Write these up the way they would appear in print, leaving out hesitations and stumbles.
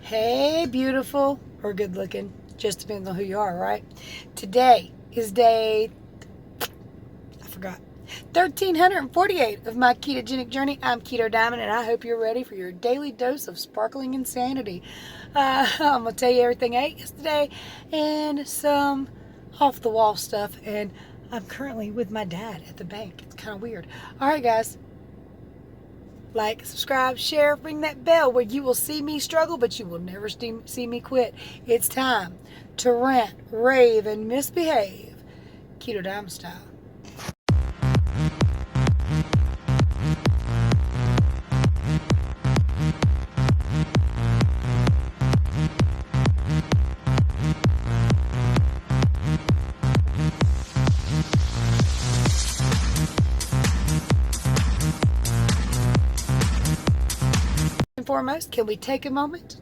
Hey, beautiful or good looking. Just depends on who you are, right? Today is day, I forgot, 1348 of my ketogenic journey. I'm Keto Diamond, and I hope you're ready for your daily dose of sparkling insanity. I'm going to tell you everything I ate yesterday and some off the wall stuff. And I'm currently with my dad at the bank. It's kind of weird. All right, guys. Like, subscribe, share, ring that bell where you will see me struggle, but you will never see me quit. It's time to rant, rave, and misbehave. Keto Diamond style. Foremost, can we take a moment?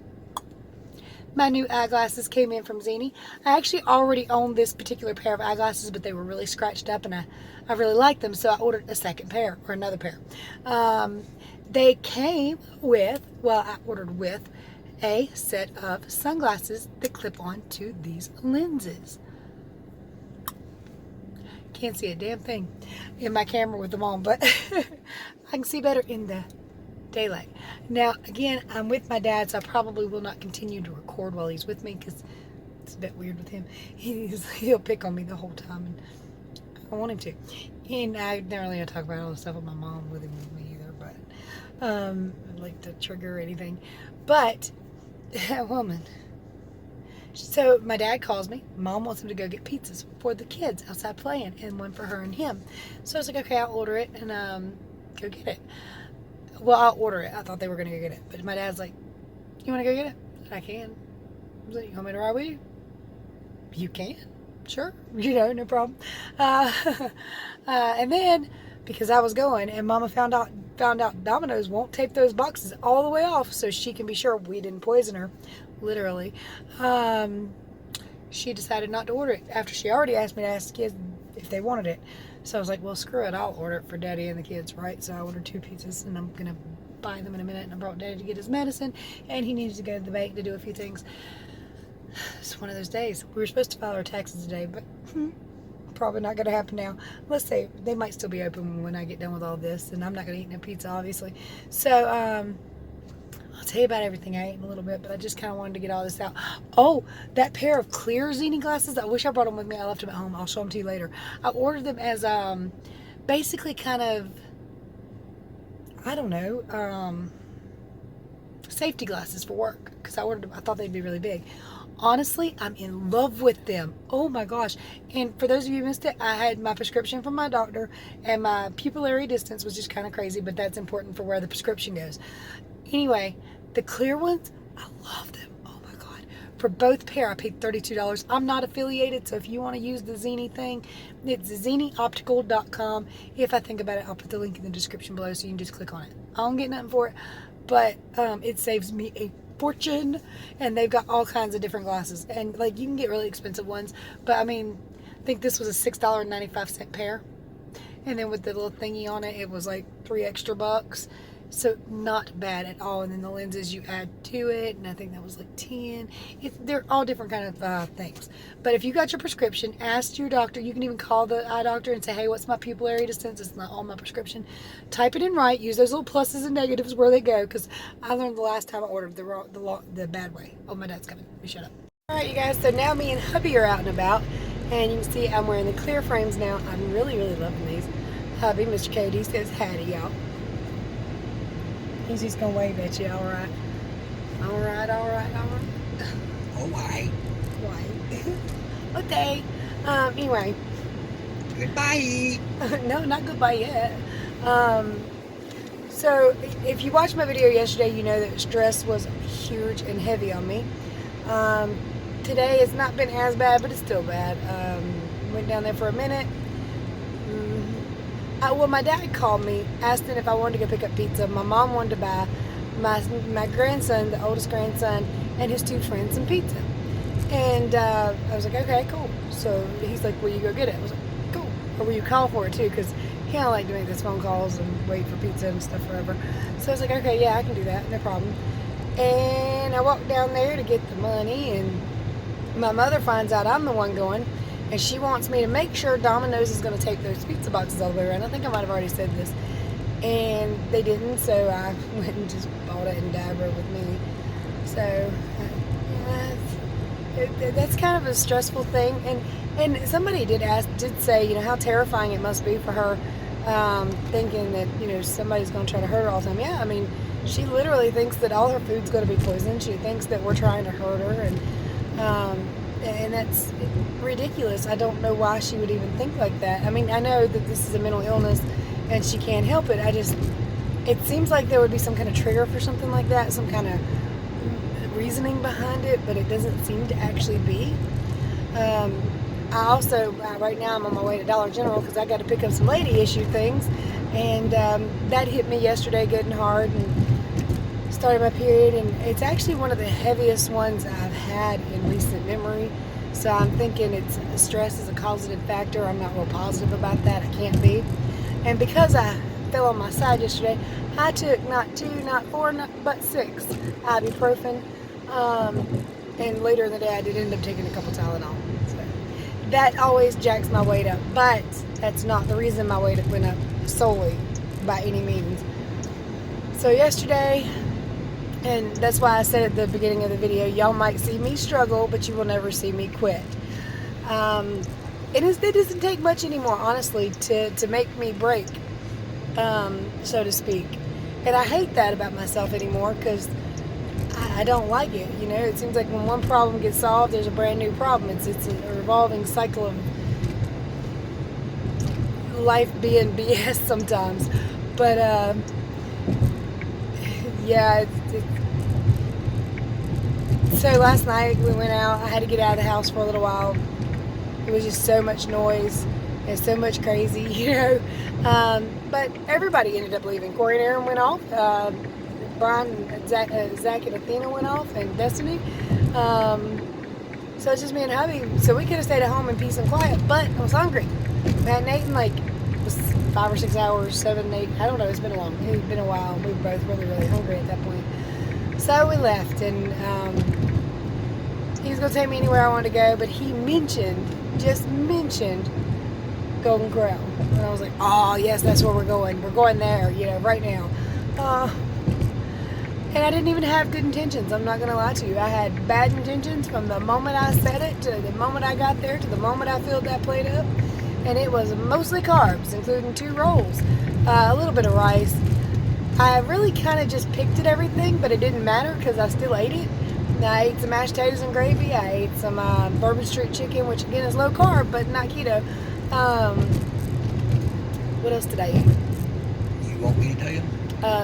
My new eyeglasses came in from Zini. I actually already owned this particular pair of eyeglasses, but they were really scratched up, and I really liked them, so I ordered a second pair, or another pair. They came with, well, I ordered with a set of sunglasses that clip on to these lenses. Can't see a damn thing in my camera with them on, but I can see better in the daylight. Now, again, I'm with my dad, so I probably will not continue to record while he's with me because it's a bit weird with him. He'll pick on me the whole time, and I don't want him to. And I don't really want to talk about all the stuff with my mom with me either, but I'd like to trigger anything. But that woman. So my dad calls me. Mom wants him to go get pizzas for the kids outside playing, and one for her and him. So I was like, okay, I'll order it and go get it. Well, I'll order it. I thought they were going to go get it. But my dad's like, you want to go get it? I can. I was like, you want me to ride with you? You can. Sure. No problem. And then, because I was going, and Mama found out Domino's won't tape those boxes all the way off so she can be sure we didn't poison her, literally. She decided not to order it after she already asked me to ask the kids if they wanted it. So I was like, well, screw it. I'll order it for Daddy and the kids, right? So I ordered 2 pizzas, and I'm going to buy them in a minute. And I brought Daddy to get his medicine, and he needed to go to the bank to do a few things. It's one of those days. We were supposed to file our taxes today, but probably not going to happen now. Let's say they might still be open when I get done with all this, and I'm not going to eat no pizza, obviously. So, I'll tell you about everything I ate in a little bit, but I just kind of wanted to get all this out. Oh, that pair of clear Zini glasses, I wish I brought them with me. I left them at home. I'll show them to you later. I ordered them as basically kind of, I don't know, safety glasses for work, because I ordered them. I thought they'd be really big. Honestly, I'm in love with them. Oh my gosh. And for those of you who missed it, I had my prescription from my doctor, and my pupillary distance was just kind of crazy, but that's important for where the prescription goes. Anyway, the clear ones, I love them. Oh my God. For both pair, I paid $32. I'm not affiliated, so if you want to use the Zini thing, it's zinioptical.com. If I think about it, I'll put the link in the description below so you can just click on it. I don't get nothing for it, but it saves me a fortune, and they've got all kinds of different glasses. And like, you can get really expensive ones, but I mean, I think this was a $6.95 pair. And then with the little thingy on it, it was like $3 extra. So not bad at all. And then the lenses you add to it, and I think that was like 10. They're all different kind of things. But if you got your prescription, ask your doctor. You can even call the eye doctor and say, hey, what's my pupillary distance? It's not on my prescription. Type it in right. Use those little pluses and negatives where they go, because I learned the last time I ordered the bad way. Oh, my dad's coming. Let me shut up. All right, you guys. So now me and hubby are out and about, and you can see I'm wearing the clear frames now. I'm really, really loving these. Hubby, Mr. Cody, says howdy, y'all. He's just gonna wave at you, all right? All right. Oh, why? Why? Okay. Anyway. Goodbye. No, not goodbye yet. So, if you watched my video yesterday, you know that stress was huge and heavy on me. Today, it's not been as bad, but it's still bad. Went down there for a minute. Well, my dad called me, asked him if I wanted to go pick up pizza. My mom wanted to buy my grandson, the oldest grandson, and his 2 friends some pizza. And I was like, okay, cool. So he's like, will you go get it? I was like, cool. Or will you call for it too? Because he don't like to make those phone calls and wait for pizza and stuff forever. So I was like, okay, yeah, I can do that, no problem. And I walk down there to get the money, and my mother finds out I'm the one going, and she wants me to make sure Domino's is going to take those pizza boxes all the way around. I think I might have already said this. And they didn't, so I went and just bought it and dabber with me. So, that's kind of a stressful thing. And somebody did say, how terrifying it must be for her, thinking that, somebody's going to try to hurt her all the time. Yeah, I mean, she literally thinks that all her food's going to be poisoned. She thinks that we're trying to hurt her, and that's ridiculous. I don't know why she would even think like that. I mean, I know that this is a mental illness and she can't help it. It seems like there would be some kind of trigger for something like that, some kind of reasoning behind it, but it doesn't seem to actually be. I also, right now I'm on my way to Dollar General because I got to pick up some lady issue things, and that hit me yesterday good and hard, and started my period, and it's actually one of the heaviest ones I've had in recent memory. So I'm thinking stress is a causative factor. I'm not real positive about that. I can't be. And because I fell on my side yesterday, I took not 2, not 4, but 6 ibuprofen. And later in the day, I did end up taking a couple Tylenol. So that always jacks my weight up. But that's not the reason my weight went up solely by any means. So yesterday, and that's why I said at the beginning of the video, y'all might see me struggle, but you will never see me quit. It doesn't take much anymore, honestly, to make me break, so to speak. And I hate that about myself anymore because I don't like it. It seems like when one problem gets solved, there's a brand new problem. It's a revolving cycle of life being BS sometimes. But yeah. So last night we went out. I had to get out of the house for a little while. It was just so much noise and so much crazy, but everybody ended up leaving. Corey and Aaron went off. Brian, Zach and Athena went off, and Destiny. So it's just me and hubby. So we could have stayed at home in peace and quiet, but I was hungry. We hadn't eaten it was 5 or 6 hours, 7, 8. I don't know. It's been a while. We were both really, really hungry at that point. So we left, and he was going to take me anywhere I wanted to go, but he just mentioned Golden Corral. And I was like, oh, yes, that's where we're going. We're going there, right now. And I didn't even have good intentions. I'm not going to lie to you. I had bad intentions from the moment I said it to the moment I got there to the moment I filled that plate up. And it was mostly carbs, including 2 rolls, a little bit of rice. I really kind of just picked at everything, but it didn't matter because I still ate it. I ate some mashed potatoes and gravy. I ate some Bourbon Street chicken, which again is low carb, but not keto. What else did I eat? You want me to tell you?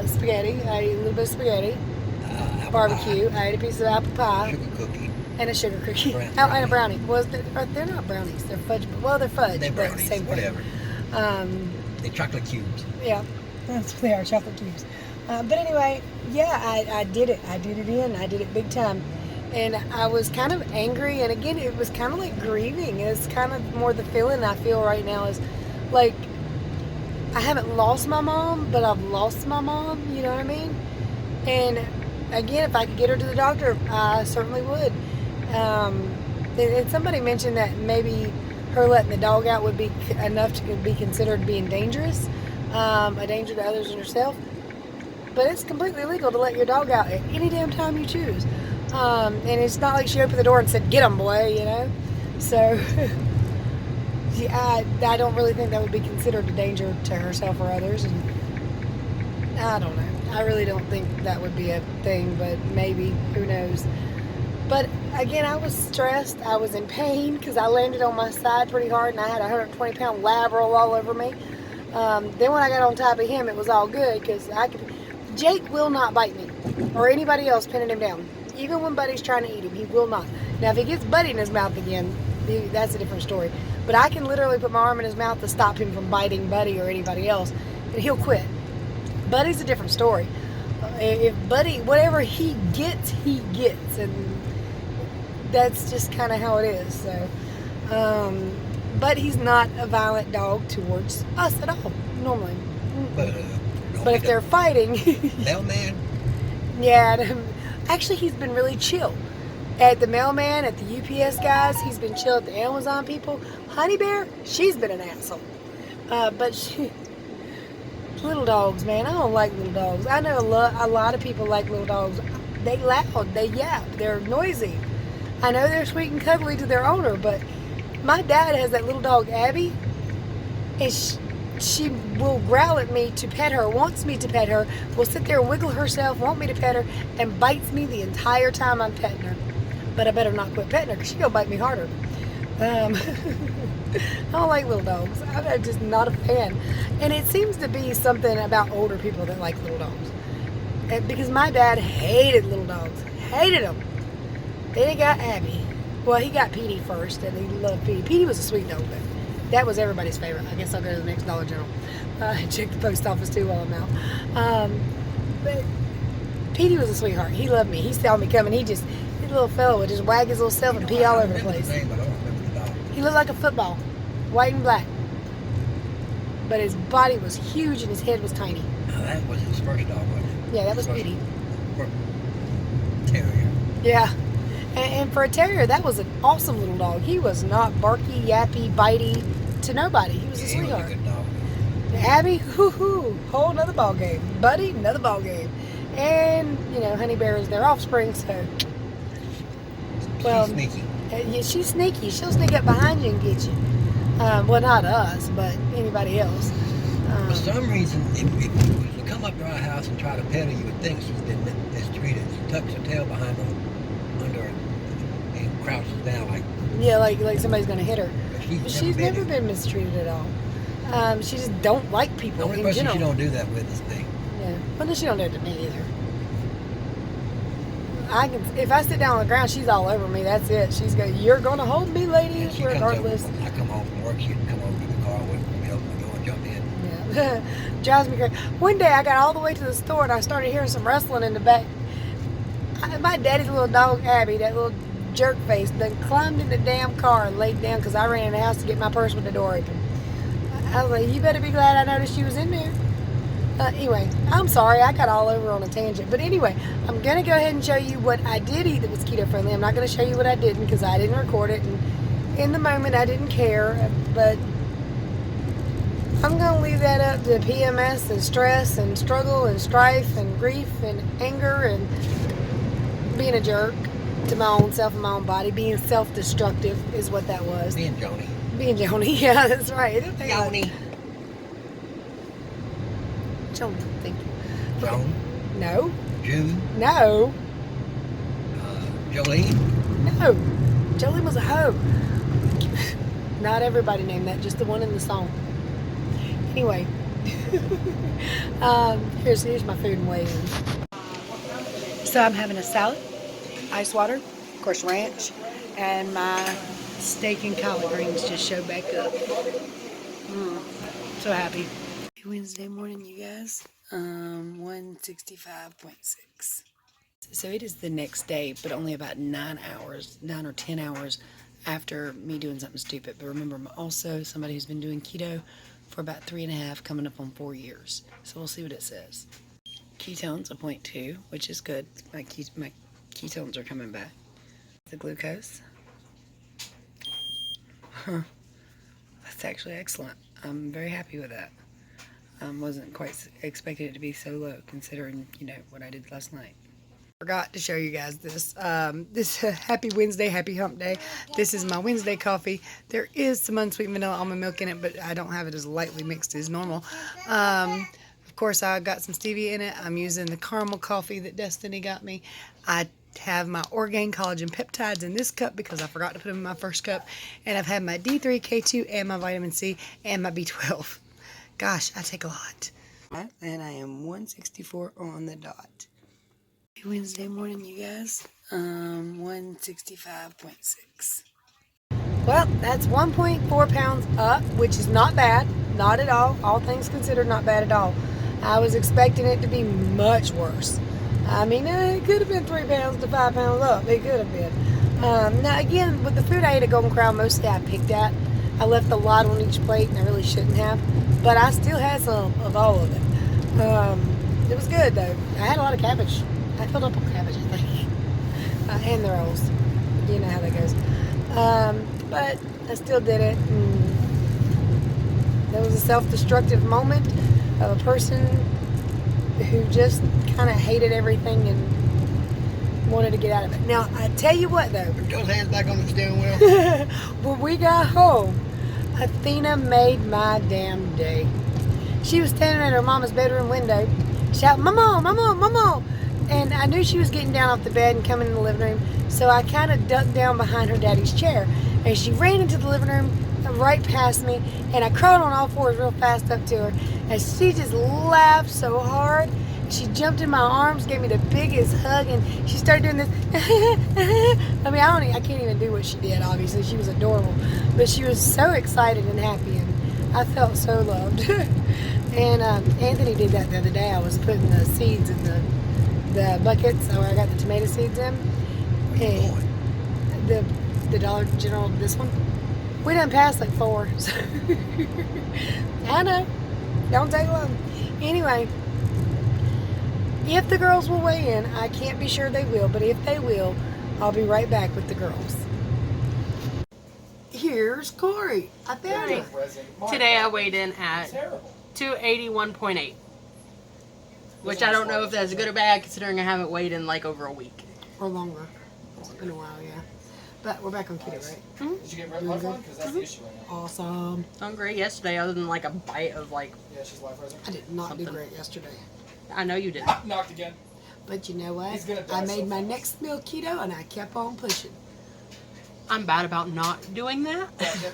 Spaghetti. I ate a little bit of spaghetti. Barbecue. Pie. I ate a piece of apple pie. Sugar cookie. And a sugar cookie. Brownie. And a brownie. They're not brownies. They're fudge. Well, they're fudge. They're brownies. Same whatever. Thing. They're chocolate cubes. Yeah. That's what they are, chocolate cubes. But anyway, yeah, I did it. I did it big time. And I was kind of angry. And again, it was kind of like grieving. It's kind of more the feeling I feel right now is like I haven't lost my mom, but I've lost my mom. You know what I mean? And again, if I could get her to the doctor, I certainly would. And somebody mentioned that maybe her letting the dog out would be enough to be considered being dangerous. A danger to others and yourself, but it's completely legal to let your dog out at any damn time you choose, and it's not like she opened the door and said, "Get him, boy," so yeah, I don't really think that would be considered a danger to herself or others, and I don't know, I really don't think that would be a thing, but maybe, who knows. But again, I was stressed, I was in pain because I landed on my side pretty hard and I had a 120-pound lab roll all over me. Then when I got on top of him, it was all good because Jake will not bite me or anybody else pinning him down. Even when Buddy's trying to eat him, he will not. Now, if he gets Buddy in his mouth again, that's a different story. But I can literally put my arm in his mouth to stop him from biting Buddy or anybody else, and he'll quit. Buddy's a different story. If Buddy, whatever he gets, and that's just kind of how it is. So, but he's not a violent dog towards us at all, normally. But But if they're fighting, hell, man. yeah, Actually, he's been really chill. At the mailman, at the UPS guys, he's been chill at the Amazon people. Honey Bear, she's been an asshole. Little dogs, man, I don't like little dogs. I know a lot of people like little dogs. They loud, they yap, they're noisy. I know they're sweet and cuddly to their owner, but my dad has that little dog, Abby, and she will growl at me to pet her, wants me to pet her, will sit there and wiggle herself, want me to pet her, and bites me the entire time I'm petting her. But I better not quit petting her because she's going to bite me harder. I don't like little dogs. I'm just not a fan. And it seems to be something about older people that like little dogs. Because my dad hated little dogs. Hated them. Then he got Abby. Well, he got Petey first, and he loved Petey. Petey was a sweet dog, but that was everybody's favorite. I guess I'll go to the next Dollar General. Check the post office, too, while I'm out. But Petey was a sweetheart. He loved me. He saw me coming. His little fella would just wag his little self and pee all over the place. He looked like a football, white and black. But his body was huge and his head was tiny. Now that was his first dog, wasn't it? Yeah, that was Petey. Terrier. Yeah. And for a terrier, that was an awesome little dog. He was not barky, yappy, bitey to nobody. He was a sweetheart. He was a good dog. Abby, whole nother ball game. Buddy, another ball game. And, Honey Bear is their offspring, so. Well, she's sneaky. Yeah, she's sneaky. She'll sneak up behind you and get you. Well, not us, but anybody else. For some reason, if you was to come up to our house and try to pet her, you would think she's been mistreated. She tucks her tail behind her, under her, and crouches down like. Yeah, like somebody's gonna hit her. But she's never been mistreated at all. She just don't like people The only in person general. she don't do that with is me. Yeah, but then she don't do it to me either. If I sit down on the ground, she's all over me. That's it. You're gonna hold me, lady, And she regardless. comes over, I come home from work, she'd come over to the car with me, open the door and jump in. Yeah, drives me crazy. One day I got all the way to the store and I started hearing some rustling in the back. My daddy's little dog, Abby, that little jerk face, then climbed in the damn car and laid down because I ran in the house to get my purse with the door open. I was like, you better be glad I noticed you was in there. Anyway, I'm sorry, I got all over on a tangent. But anyway, I'm going to go ahead and show you what I did eat that was keto friendly. I'm not going to show you what I didn't because I didn't record it. And in the moment, I didn't care. But I'm going to leave that up to PMS and stress and struggle and strife and grief and anger and being a jerk to my own self and my own body. Being self-destructive is what that was. Being Joni. Being Joni, yeah, that's right. Joni. Joan, thank you. Joan. No. June. No. Jolene. No. Jolene was a hoe. Not everybody named that, just the one in the song. Anyway. Here's my food and weigh-in. So I'm having a salad, ice water, of course ranch, and my steak and collard greens just showed back up. So happy. Wednesday morning, you guys. 165.6. So it is the next day, but only about 9 or 10 hours after me doing something stupid. But remember, I'm also somebody who's been doing keto for about 3.5, coming up on 4 years. So we'll see what it says. Ketones, a 0.2, which is good. My ketones are coming back. The glucose. That's actually excellent. I'm very happy with that. Wasn't quite expecting it to be so low, considering, what I did last night. Forgot to show you guys this. Happy Wednesday, happy hump day. This is my Wednesday coffee. There is some unsweetened vanilla almond milk in it, but I don't have it as lightly mixed as normal. Of course, I got some stevia in it. I'm using the caramel coffee that Destiny got me. I have my Orgain collagen peptides in this cup because I forgot to put them in my first cup. And I've had my D3, K2, and my vitamin C, and my B12. Gosh, I take a lot. And I am 164 on the dot. Wednesday morning, you guys. 165.6. Well, that's 1.4 pounds up, which is not bad. Not at all. All things considered, not bad at all. I was expecting it to be much worse. I mean, it could have been 3 pounds to 5 pounds up. It could have been. Now, again, with the food I ate at Golden Corral, mostly I picked at. I left a lot on each plate, and I really shouldn't have. But I still had some of all of it. It was good, though. I had a lot of cabbage. I filled up on cabbage, I think. and the rolls. You know how that goes. But I still did it. And that was a self-destructive moment of a person who just kind of hated everything and wanted to get out of it. Now, I tell you what, though. Put those hands back on the steering wheel. When we got home, Athena made my damn day. She was standing at her mama's bedroom window, shouting, "Mama, Mama, Mama!" And I knew she was getting down off the bed and coming in the living room, so I kind of ducked down behind her daddy's chair. And she ran into the living room right past me, and I crawled on all fours real fast up to her. And she just laughed so hard. She jumped in my arms, gave me the biggest hug, and she started doing this. I mean, I can't even do what she did, obviously. She was adorable. But she was so excited and happy, and I felt so loved. And Anthony did that the other day. I was putting the seeds in the buckets where I got the tomato seeds in. And the Dollar General, this one. We done passed like 4. So I know. Don't take long. Anyway, if the girls will weigh in, I can't be sure they will, but if they will, I'll be right back with the girls. Here's Corey. I found it. Today I weighed in at 281.8, which I don't know if that's good or bad considering I haven't weighed in like over a week. Or longer. It's been a while, yeah. But we're back on keto, right? Mm-hmm. Did you get red lifeline? Because that's the issue right now. Awesome. Hungry yesterday other than like a bite of like, Yeah, she's life frozen. I did not do Something. great yesterday. I know you did. Knocked again. But you know what? He's gonna die I made so my fast. next meal keto and I kept on pushing. I'm bad about not doing that. Yeah.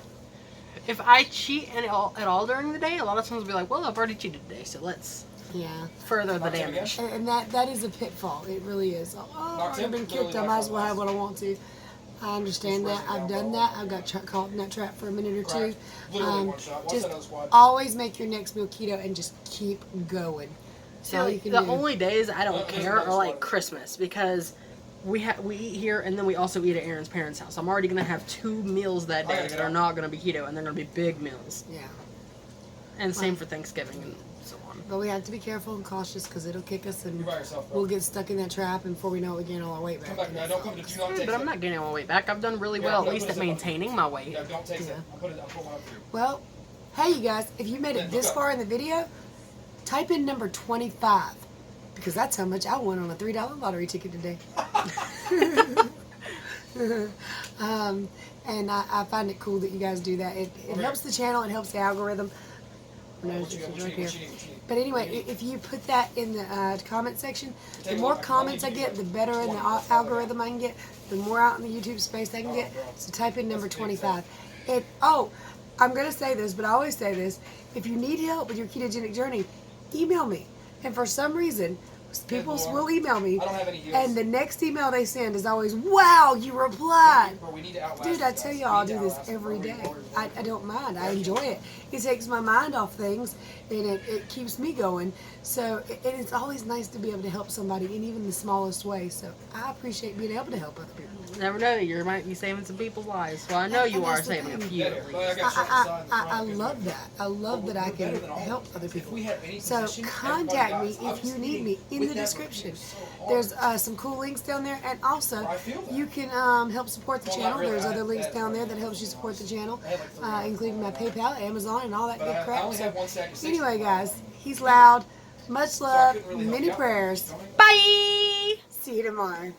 If I cheat at all during the day, a lot of times I'll be like, well, I've already cheated today, so let's Yeah. further the Knocked him damage. And that is a pitfall. It really is. Oh, Knocked I've him, been literally kicked. I might as well have what I want to. I understand that. I've done that. I've got caught in that trap for a minute or two. Literally one shot. One Just set of the squad. always make your next meal keto and just keep going. See, all like, you can the do. only days I don't Well, there's care another are like spot. Christmas because we eat here and then we also eat at Aaron's parents' house. I'm already gonna have 2 meals that day that are not gonna be keto and they're gonna be big meals. Yeah. And same for Thanksgiving and so on. But we have to be careful and cautious because it'll kick us and You're by yourself, bro. we'll get stuck in that trap, and before we know it, we gain all our weight back. Come back, man. Don't come to do not take But I'm not gaining my weight back. I've done really well, at least at maintaining my weight. Yeah, don't take Yeah. it. I'll put one up for you. Well, hey, you guys, if you made it this far in the video, type in number 25 because that's how much I won on a $3 lottery ticket today. And I find it cool that you guys do that. It helps the channel. It helps the algorithm. What you got? What you need? But anyway, if you put that in the comment section, the more comments I get, the better in the algorithm I can get, the more out in the YouTube space I can get. So type in number 25. I'm going to say this, but I always say this. If you need help with your ketogenic journey, email me. And for some reason, people will email me. I don't have any heels. And the next email they send is always, "Wow, you replied." Bro, we need to outlast Dude, I these tell guys. y'all, We I'll need do to this outlast them, every bro. day. I don't mind. I enjoy it. It takes my mind off things, and it keeps me going. So it's always nice to be able to help somebody in even the smallest way. So I appreciate being able to help other people. Never know, you might be saving some people's lives. Well, I know you And are that's the saving a thing. few at But I least. got shot in the side in the I front. love that. I love that I can help other people. we had any So position, contact me everybody dies. if you need me in With the that description. review, so hard. There's some cool links down there, and also I feel that. you can help support the Well, channel. not really. There's I other had links that down there for that helps you support the channel, I had like 3 including my PayPal, Amazon, and all that But good I crap. only So have one sack of 60. anyway, guys, he's loud. Much So I love, couldn't really help many you out. prayers. Bye! See you tomorrow.